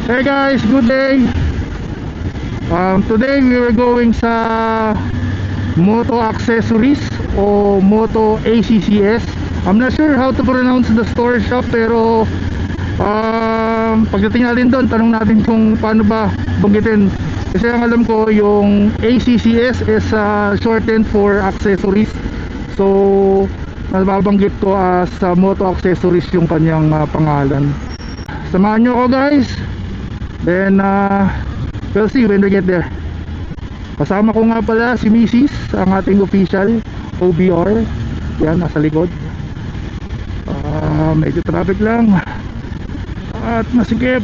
Hey guys, good day. Today we are going sa Moto Accessories o Moto ACCS. I'm not sure how to pronounce the store shop, pero pagdating natin doon, tanong natin kung paano ba banggitin. Kasi ang alam ko, yung ACCS is shortened for accessories. So nababanggit ko as Moto Accessories yung kanyang pangalan. Samahan nyo ako guys. Then we'll see when we get there. Kasama ko nga pala si Mrs. ang ating official OBR. Yan, nasa likod. Medyo traffic lang at masikip.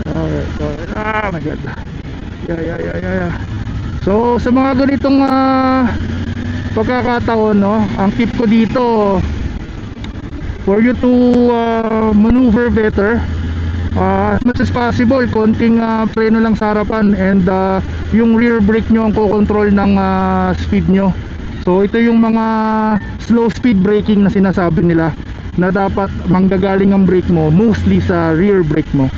Alright, my god. Yeah. So sa mga ganitong pagkakataon, no, ang tip ko dito, for you to maneuver better, as much as possible, konting preno lang sa harapan, and yung rear brake nyo ang kokontrol ng speed nyo. So ito yung mga slow speed braking na sinasabi nila, na dapat manggagaling ang brake mo mostly sa rear brake mo.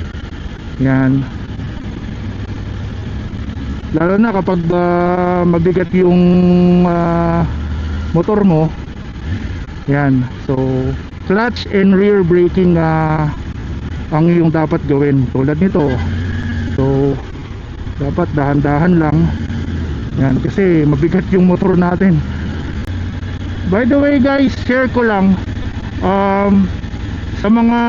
Yan, lalo na kapag mabigat yung motor mo. Yan, so clutch and rear braking ang yung dapat gawin, tulad nito. So dapat dahan-dahan lang. Yan, kasi mabigat yung motor natin. By the way guys, share ko lang, sa mga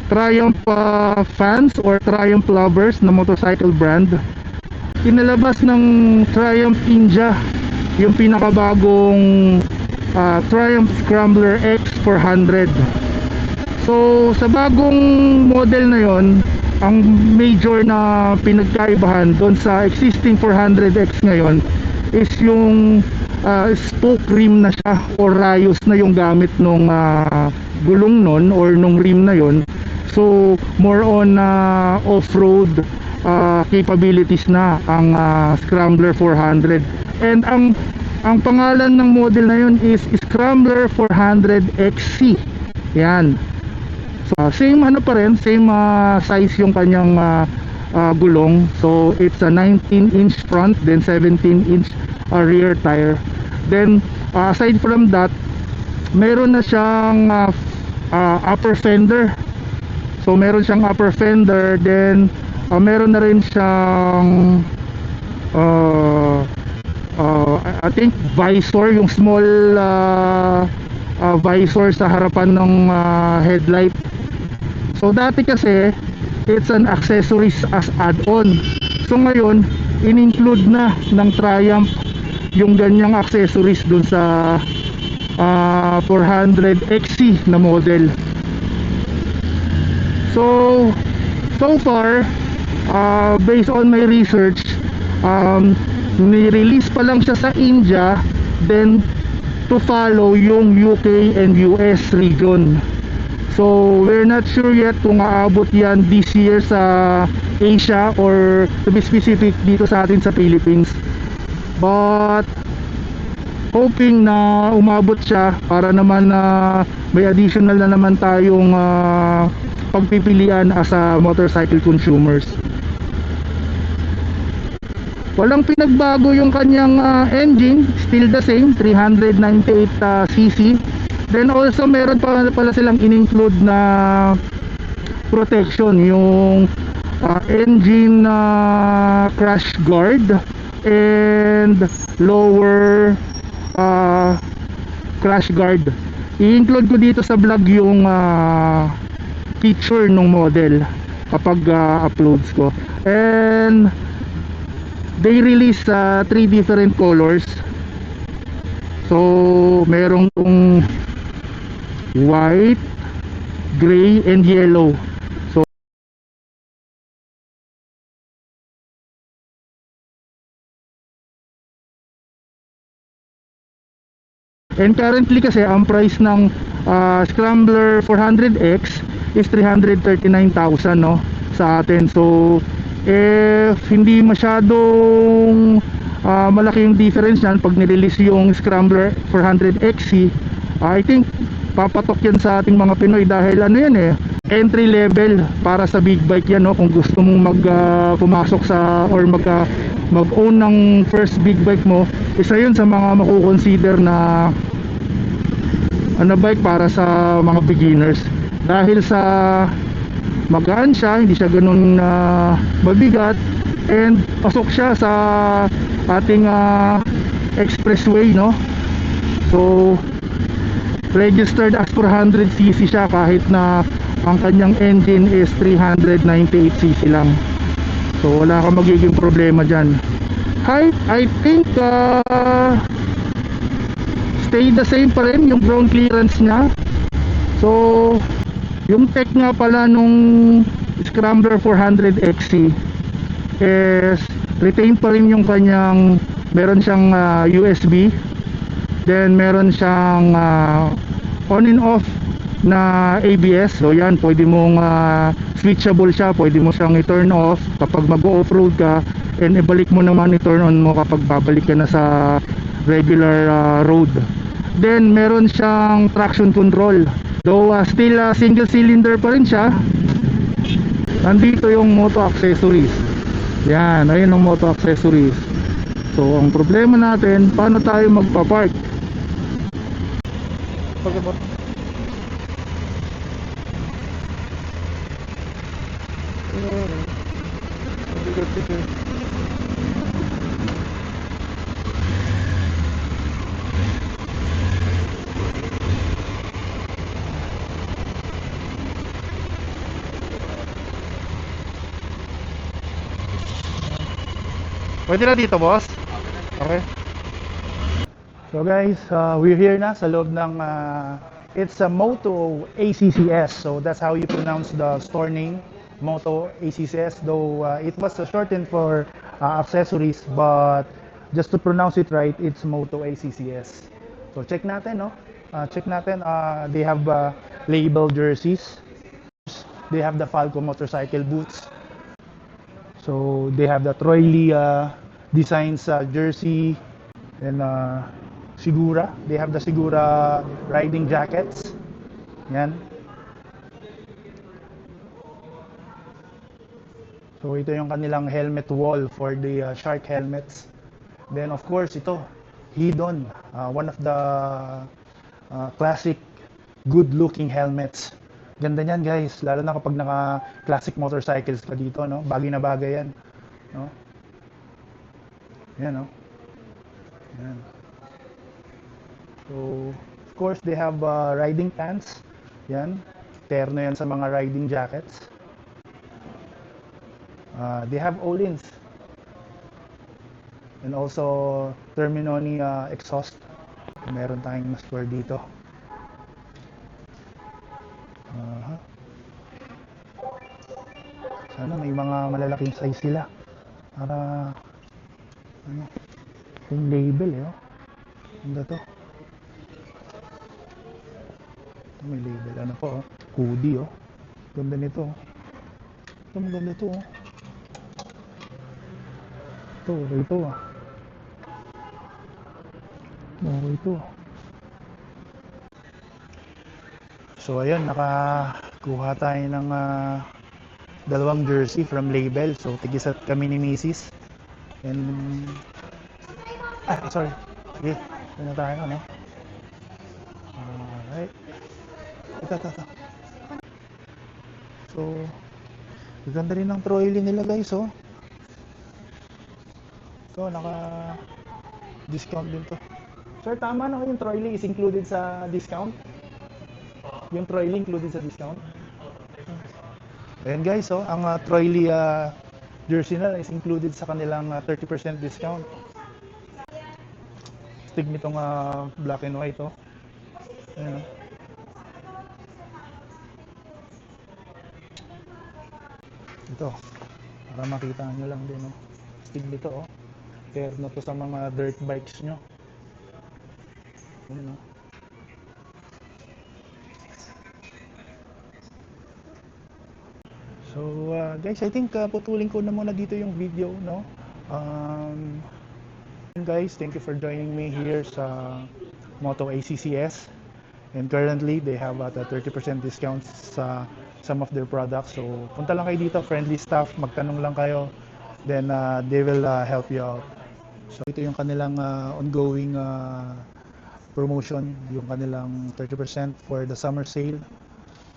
Triumph fans or Triumph lovers na motorcycle brand, inalabas ng Triumph India yung pinakabagong Triumph Scrambler X400. So sa bagong model na yon, ang major na pinagkaibahan doon sa existing 400X ngayon is yung spoke rim na siya, or rayos na yung gamit nung gulong nun or nung rim na yon. So more on off-road capabilities na ang Scrambler 400. And ang pangalan ng model na yun is Scrambler 400 XC. Yan. So same ano pa rin, same size yung kanyang gulong. So it's a 19-inch front, then 17-inch rear tire. Then aside from that, meron na siyang upper fender. So meron siyang upper fender, then meron na rin siyang I think visor, yung small visor sa harapan ng headlight. So dati kasi it's an accessories as add-on. So ngayon in-include na ng Triumph yung ganyang accessories dun sa 400XC na model. So far, based on my research, ni-release pa lang siya sa India, then to follow yung UK and US region. So we're not sure yet kung aabot yan this year sa Asia, or to be specific dito sa atin sa Philippines. But hoping na umabot siya, para naman may additional na naman tayong pagpipilian as a motorcycle consumers. Walang pinagbago yung kanyang engine, still the same, 398cc. Then also meron pa pala silang in-include na protection, yung engine crash guard and lower crash guard. I-include ko dito sa vlog yung picture ng model kapag uploads ko. And they release 3 different colors. So merong tong white, gray, and yellow. So and currently kasi ang price ng Scrambler 400X is 339,000, no, sa atin. So if hindi masyadong malaki yung difference yan pag nirelease yung Scrambler 400XC. I think papatok yan sa ating mga Pinoy dahil ano yan eh, entry level para sa big bike yan, no? Kung gusto mong pumasok sa or mag-own ng first big bike mo, isa yun sa mga makukonsider na bike para sa mga beginners dahil sa magaan siya, hindi siya ganun mabigat, and pasok siya sa ating expressway, no? So registered as 400cc siya kahit na ang kanyang engine is 398cc lang. So wala kang magiging problema dyan. Height, I think stay the same pa rin yung ground clearance niya. So yung tech nga pala nung Scrambler 400XC is retain pa rin yung kanyang, meron siyang USB, then meron siyang on and off na ABS. So yan, pwede mong switchable siya, pwede mo siyang i-turn off kapag mag-off-road ka, and ibalik mo naman, i-turn on mo kapag babalik ka na sa regular road. Then meron siyang traction control, though still single cylinder pa rin siya. Nandito yung moto accessories. Yan, ayun ang moto accessories. So ang problema natin, paano tayo magpa-park? Pwede na dito, boss? Okay. So guys, we're here na sa loob ng it's a Moto ACCS. So that's how you pronounce the store name, Moto ACCS. Though it was shortened for accessories, but just to pronounce it right, it's Moto ACCS. So check natin, no? Check natin. They have label jerseys. They have the Falco motorcycle boots. So they have the Troy Lee designs jersey, and Sigura. They have the Sigura riding jackets. Yan. So ito yung kanilang helmet wall for the shark helmets. Then of course ito, Hedon, one of the classic good looking helmets. Ganda niyan guys, lalo na kapag naka classic motorcycles ka dito, no? Bagay na bagay yan, no? Yan, no? Yan. So of course they have riding pants. Yan, terno yan sa mga riding jackets. They have Olins and also Terminoni exhaust. Meron tayong ma-store dito. Sana may mga malalaking size sila para ano, yung label eh, oh. Ganda to. Ito may label, ano po, oh. Hoodie, oh. Ganda nito, oh. Ito maganda to, oh. Ito, okay to, ah. Okay to. So ayan, nakakuha tayo ng dalawang jersey from label. So tigisat kami ni Mrs. And sorry. Sige, na tayo, no? Alright. Ito. So ganda rin ng Troy Lee nila guys, oh. So naka discount din to. Sir, tama na yung Troy Lee is included sa discount? Yung Troy Lee included sa discount? Ayan guys, oh, ang Troy Lee jersey na is included sa kanilang 30% discount. Stig nitong black and white, oh. Ayan, oh. Ito, para makita nyo lang din, oh. Stig nito, oh. Terno to sa mga dirt bikes nyo. Ayan, oh. So guys, I think putulin ko na muna dito yung video, no? Guys, thank you for joining me here sa Moto ACCS. And currently, they have at a 30% discount sa some of their products. So, punta lang kayo dito, friendly staff, magtanong lang kayo. Then, they will help you out. So, ito yung kanilang ongoing promotion, yung kanilang 30% for the summer sale.